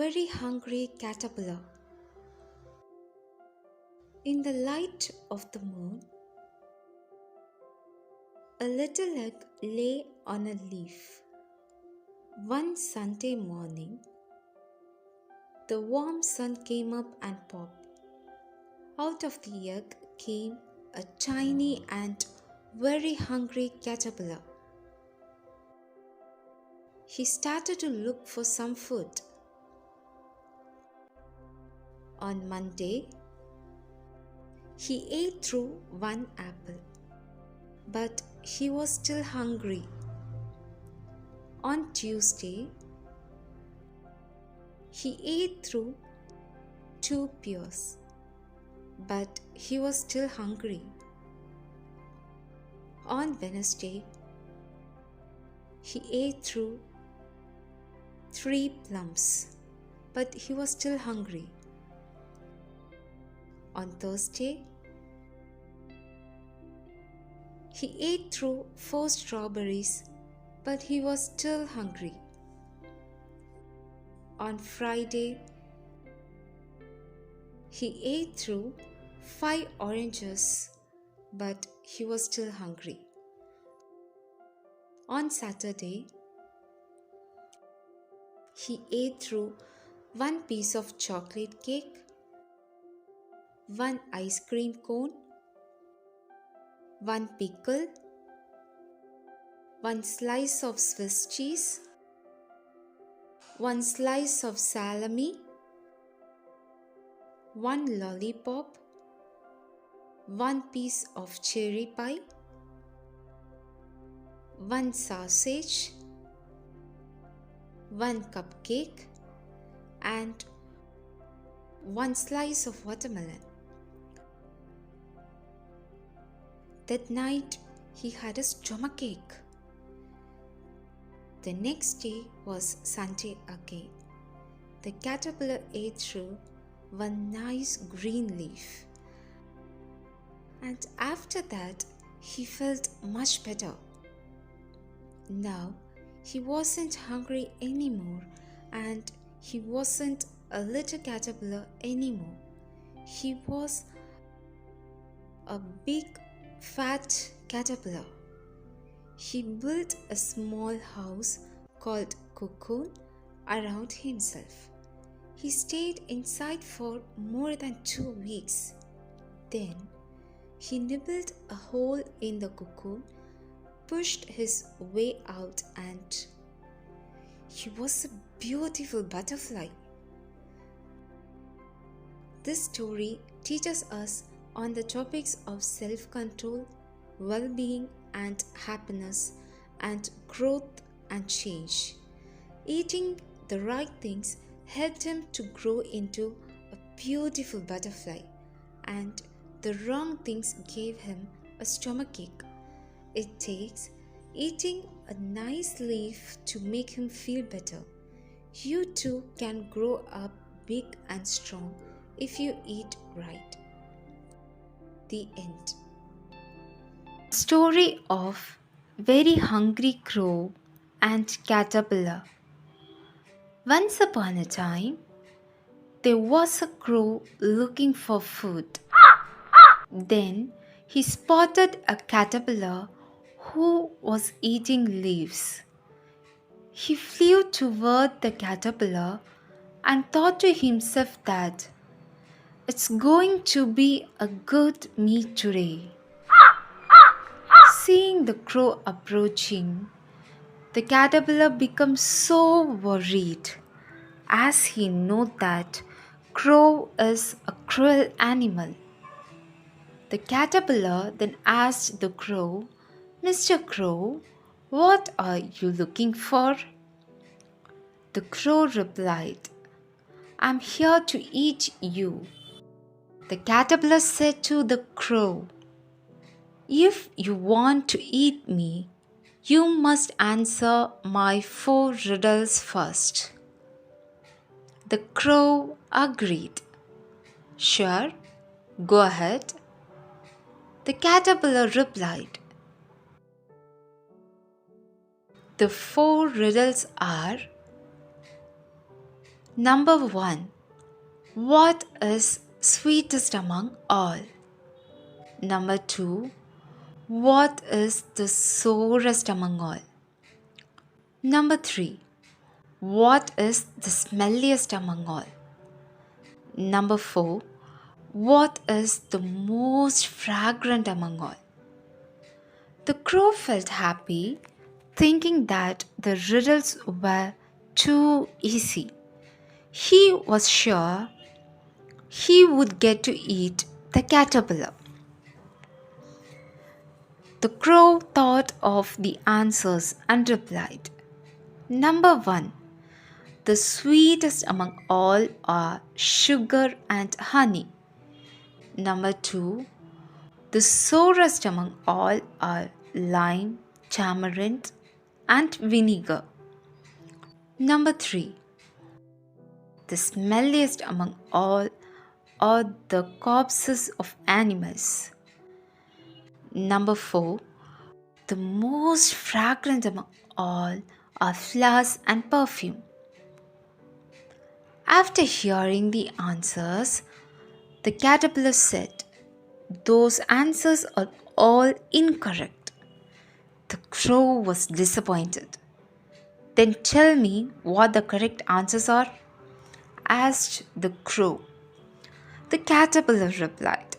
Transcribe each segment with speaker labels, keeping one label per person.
Speaker 1: very hungry caterpillar. In the light of the moon, a little egg lay on a leaf. One Sunday morning, the warm sun came up and popped. Out of the egg came a tiny and very hungry caterpillar. He started to look for some food. On Monday, he ate through one apple, but he was still hungry. On Tuesday, he ate through two pears, but he was still hungry. On Wednesday, he ate through three plums, but he was still hungry. On Thursday, he ate through four strawberries, but he was still hungry. On Friday, he ate through five oranges, but he was still hungry. On Saturday, he ate through one piece of chocolate cake, one ice cream cone, one pickle, one slice of Swiss cheese, one slice of salami, one lollipop, one piece of cherry pie, one sausage, one cupcake, and one slice of watermelon. That night, he had a stomachache. The next day was Sunday again. The caterpillar ate through one nice green leaf. And after that, he felt much better. Now, he wasn't hungry anymore, and he wasn't a little caterpillar anymore. He was a big, fat caterpillar. He built a small house called cocoon around himself. He stayed inside for more than 2 weeks. Then he nibbled a hole in the cocoon, pushed his way out, and he was a beautiful butterfly. This story teaches us on the topics of self-control, well-being and happiness, and growth and change. Eating the right things helped him to grow into a beautiful butterfly, and the wrong things gave him a stomachache. It takes eating a nice leaf to make him feel better. You too can grow up big and strong if you eat right. The end. Story of Very Hungry Crow and Caterpillar. Once upon a time, there was a crow looking for food. Then he spotted a caterpillar who was eating leaves. He flew toward the caterpillar and thought to himself that it's going to be a good meal today. Seeing the crow approaching, the caterpillar becomes so worried as he knows that crow is a cruel animal. The caterpillar then asked the crow, "Mr. Crow, what are you looking for?" The crow replied, "I'm here to eat you." The caterpillar said to the crow, "If you want to eat me, you must answer my 4 riddles first." The crow agreed. "Sure, go ahead." The caterpillar replied. The 4 riddles are: Number 1. What is sweetest among all? Number 2. What is the sorest among all? Number 3. What is the smelliest among all? Number 4. What is the most fragrant among all? The crow felt happy, thinking that the riddles were too easy. He was sure he would get to eat the caterpillar. The crow thought of the answers and replied, Number 1. The sweetest among all are sugar and honey. Number 2. The sorest among all are lime, tamarind, and vinegar. Number 3. The smelliest among all are the corpses of animals. Number 4. The most fragrant among all are flowers and perfume. After hearing the answers, the caterpillar said, Those answers are all incorrect. The crow was disappointed. Then tell me what the correct answers are, asked the crow. The caterpillar replied,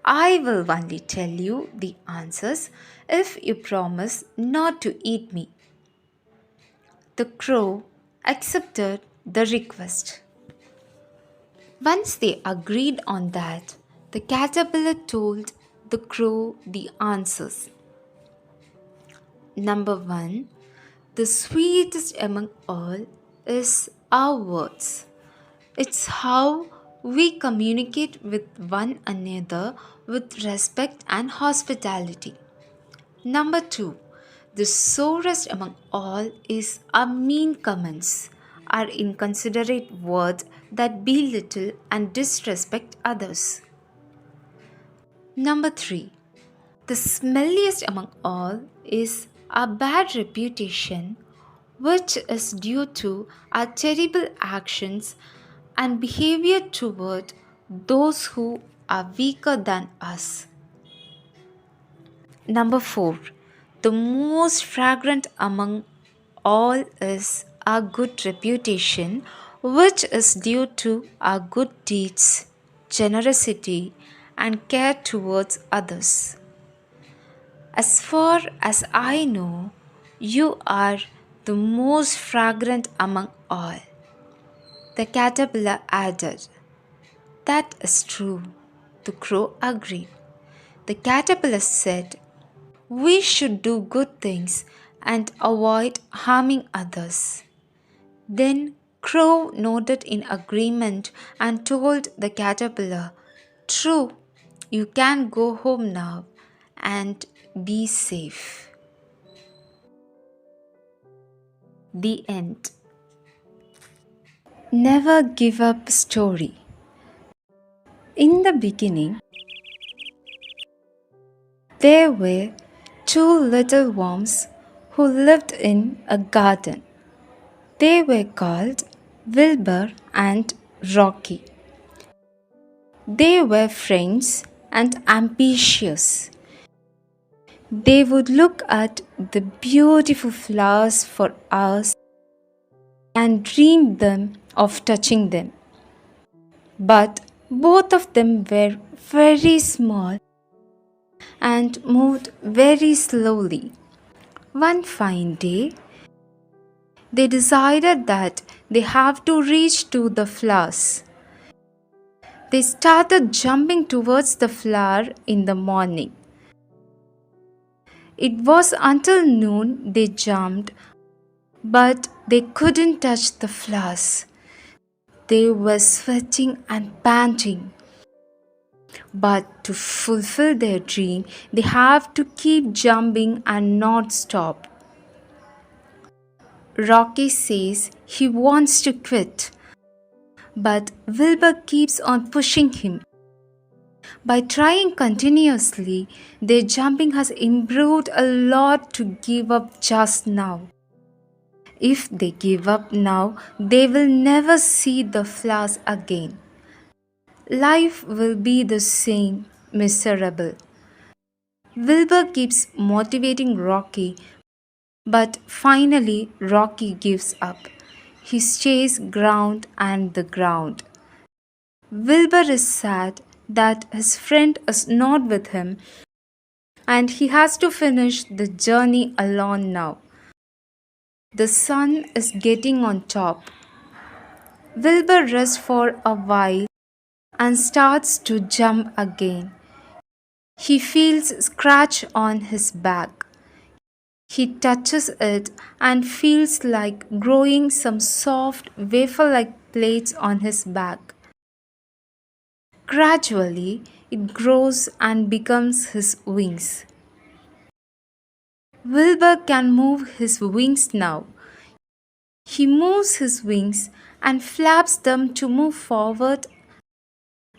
Speaker 1: I will only tell you the answers if you promise not to eat me. The crow accepted the request. Once they agreed on that, the caterpillar told the crow the answers. Number 1. The sweetest among all is our words. It's how we communicate with one another with respect and hospitality. Number 2. The sorest among all is our mean comments, our inconsiderate words that belittle and disrespect others. Number 3. The smelliest among all is our bad reputation, which is due to our terrible actions and behavior toward those who are weaker than us. Number 4. The most fragrant among all is our good reputation, which is due to our good deeds, generosity, and care towards others. As far as I know, you are the most fragrant among all. The caterpillar added. That is true, the crow agreed. The caterpillar said, We should do good things and avoid harming others. Then Crow nodded in agreement and told the caterpillar, True, you can go home now and be safe. The end. Never give up story. In the beginning, there were two little worms who lived in a garden. They were called Wilbur and Rocky. They were friends and ambitious. They would look at the beautiful flowers for hours and dream of touching them. But both of them were very small and moved very slowly. One fine day, they decided that they have to reach to the flowers. They started jumping towards the flower in the morning. It was until noon they jumped, but they couldn't touch the flowers. They were sweating and panting. But to fulfill their dream, they have to keep jumping and not stop. Rocky says he wants to quit, but Wilbur keeps on pushing him. By trying continuously, their jumping has improved a lot to give up just now. If they give up now, they will never see the flowers again. Life will be the same, miserable. Wilbur keeps motivating Rocky, but finally Rocky gives up. He stays ground and the ground. Wilbur is sad that his friend is not with him and he has to finish the journey alone now. The sun is getting on top. Wilbur rests for a while and starts to jump again. He feels a scratch on his back. He touches it and feels like growing some soft wafer like plates on his back. Gradually, it grows and becomes his wings. Wilbur can move his wings now. He moves his wings and flaps them to move forward,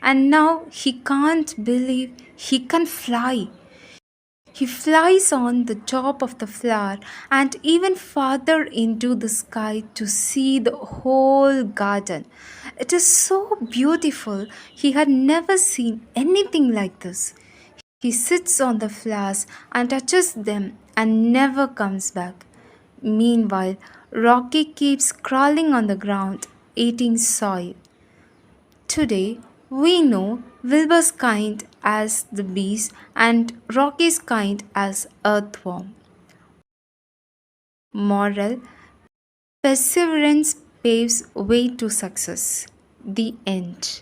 Speaker 1: and now he can't believe he can fly. He flies on the top of the flower and even farther into the sky to see the whole garden. It is so beautiful. He had never seen anything like this. He sits on the flowers and touches them and never comes back. Meanwhile, Rocky keeps crawling on the ground, eating soil. Today, we know Wilbur's kind as the bees and Rocky's kind as earthworm. Moral: perseverance paves way to success. The end.